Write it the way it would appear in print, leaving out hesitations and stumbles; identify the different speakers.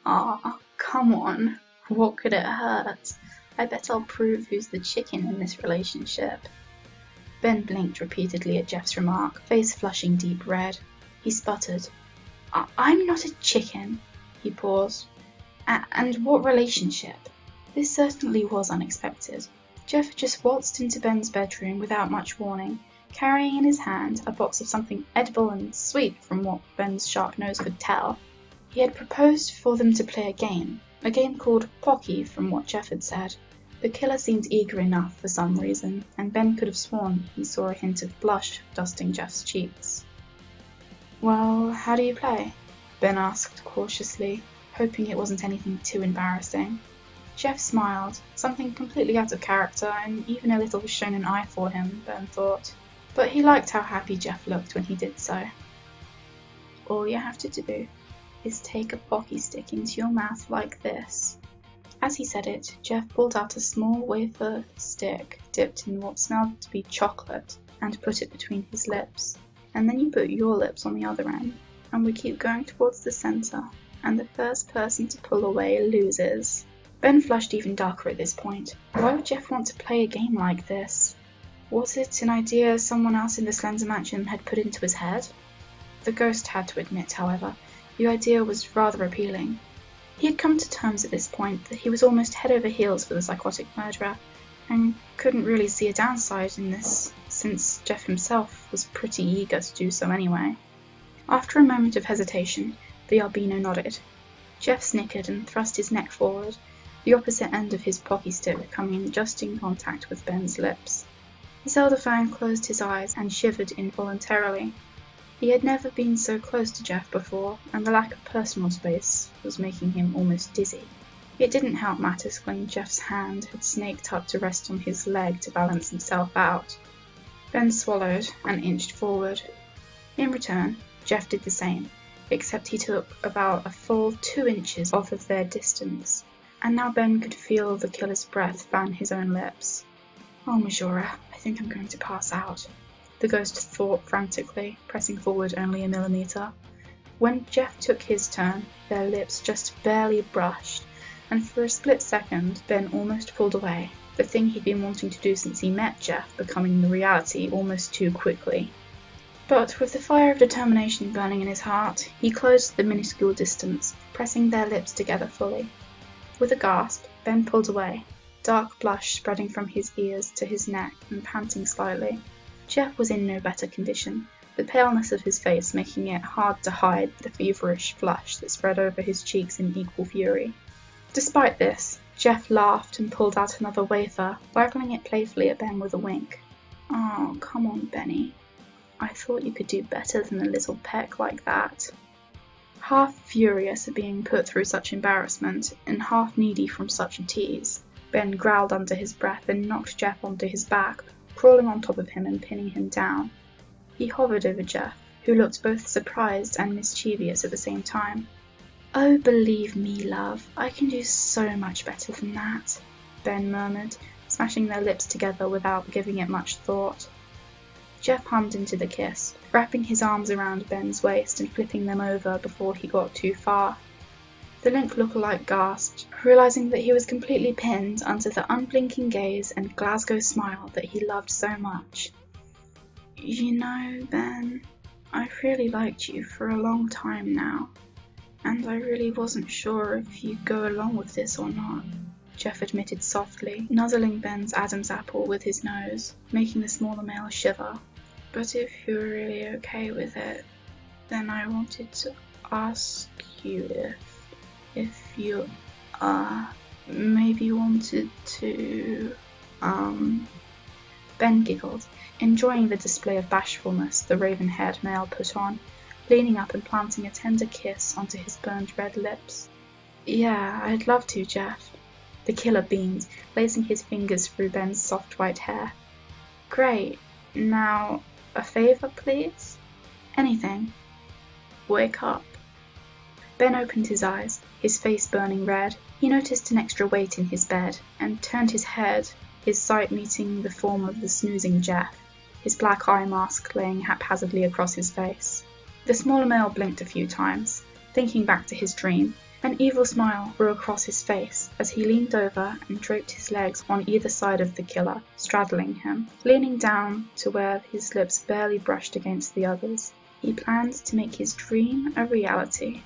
Speaker 1: Ah, come on. What could it hurt? I bet I'll prove who's the chicken in this relationship. Ben blinked repeatedly at Jeff's remark, face flushing deep red. He sputtered. I'm not a chicken. He paused. And what relationship? This certainly was unexpected. Jeff had just waltzed into Ben's bedroom without much warning, carrying in his hand a box of something edible and sweet from what Ben's sharp nose could tell. He had proposed for them to play a game called Pocky from what Jeff had said. The killer seemed eager enough for some reason, and Ben could have sworn he saw a hint of blush dusting Jeff's cheeks. Well, how do you play? Ben asked cautiously, hoping it wasn't anything too embarrassing. Jeff smiled, something completely out of character and even a little shonen eye for him, Ben thought. But he liked how happy Jeff looked when he did so. All you have to do is take a Pocky stick into your mouth like this. As he said it, Jeff pulled out a small wafer stick dipped in what smelled to be chocolate and put it between his lips. And then you put your lips on the other end, and we keep going towards the center, and the first person to pull away loses. Ben flushed even darker at this point. Why would Jeff want to play a game like this? Was it an idea someone else in the Slender Mansion had put into his head? The ghost had to admit, however, the idea was rather appealing. He had come to terms at this point that he was almost head over heels for the psychotic murderer, and couldn't really see a downside in this, since Jeff himself was pretty eager to do so anyway. After a moment of hesitation, the albino nodded. Jeff snickered and thrust his neck forward, the opposite end of his Pocky stick coming just in contact with Ben's lips. Zelda Fang closed his eyes and shivered involuntarily. He had never been so close to Jeff before, and the lack of personal space was making him almost dizzy. It didn't help matters when Jeff's hand had snaked up to rest on his leg to balance himself out. Ben swallowed and inched forward. In return, Jeff did the same, except he took about a full 2 inches off of their distance, and now Ben could feel the killer's breath fan his own lips. Oh, Majora, I think I'm going to pass out, the ghost thought frantically, pressing forward only a millimeter. When Jeff took his turn, their lips just barely brushed, and for a split second, Ben almost pulled away, the thing he'd been wanting to do since he met Jeff becoming the reality almost too quickly. But with the fire of determination burning in his heart, he closed the minuscule distance, pressing their lips together fully. With a gasp, Ben pulled away, dark blush spreading from his ears to his neck and panting slightly. Jeff was in no better condition, the paleness of his face making it hard to hide the feverish flush that spread over his cheeks in equal fury. Despite this, Jeff laughed and pulled out another wafer, waggling it playfully at Ben with a wink. Oh, come on, Benny. I thought you could do better than a little peck like that. Half furious at being put through such embarrassment, and half needy from such a tease, Ben growled under his breath and knocked Jeff onto his back, crawling on top of him and pinning him down. He hovered over Jeff, who looked both surprised and mischievous at the same time. Oh, believe me, love, I can do so much better than that, Ben murmured, smashing their lips together without giving it much thought. Jeff hummed into the kiss, wrapping his arms around Ben's waist and flipping them over before he got too far. The Link lookalike gasped, realizing that he was completely pinned under the unblinking gaze and Glasgow smile that he loved so much. You know, Ben, I've really liked you for a long time now, and I really wasn't sure if you'd go along with this or not, Jeff admitted softly, nuzzling Ben's Adam's apple with his nose, making the smaller male shiver. But if you're really okay with it, then I wanted to ask you if you, maybe wanted to, Ben giggled, enjoying the display of bashfulness the raven-haired male put on, leaning up and planting a tender kiss onto his burned red lips. Yeah, I'd love to, Jeff. The killer beamed, placing his fingers through Ben's soft white hair. Great. Now, a favor, please? Anything. Wake up. Ben opened his eyes, his face burning red. He noticed an extra weight in his bed, and turned his head, his sight meeting the form of the snoozing Jeff, his black eye mask laying haphazardly across his face. The smaller male blinked a few times, thinking back to his dream, An evil smile grew across his face as he leaned over and draped his legs on either side of the killer, straddling him, leaning down to where his lips barely brushed against the others. He planned to make his dream a reality.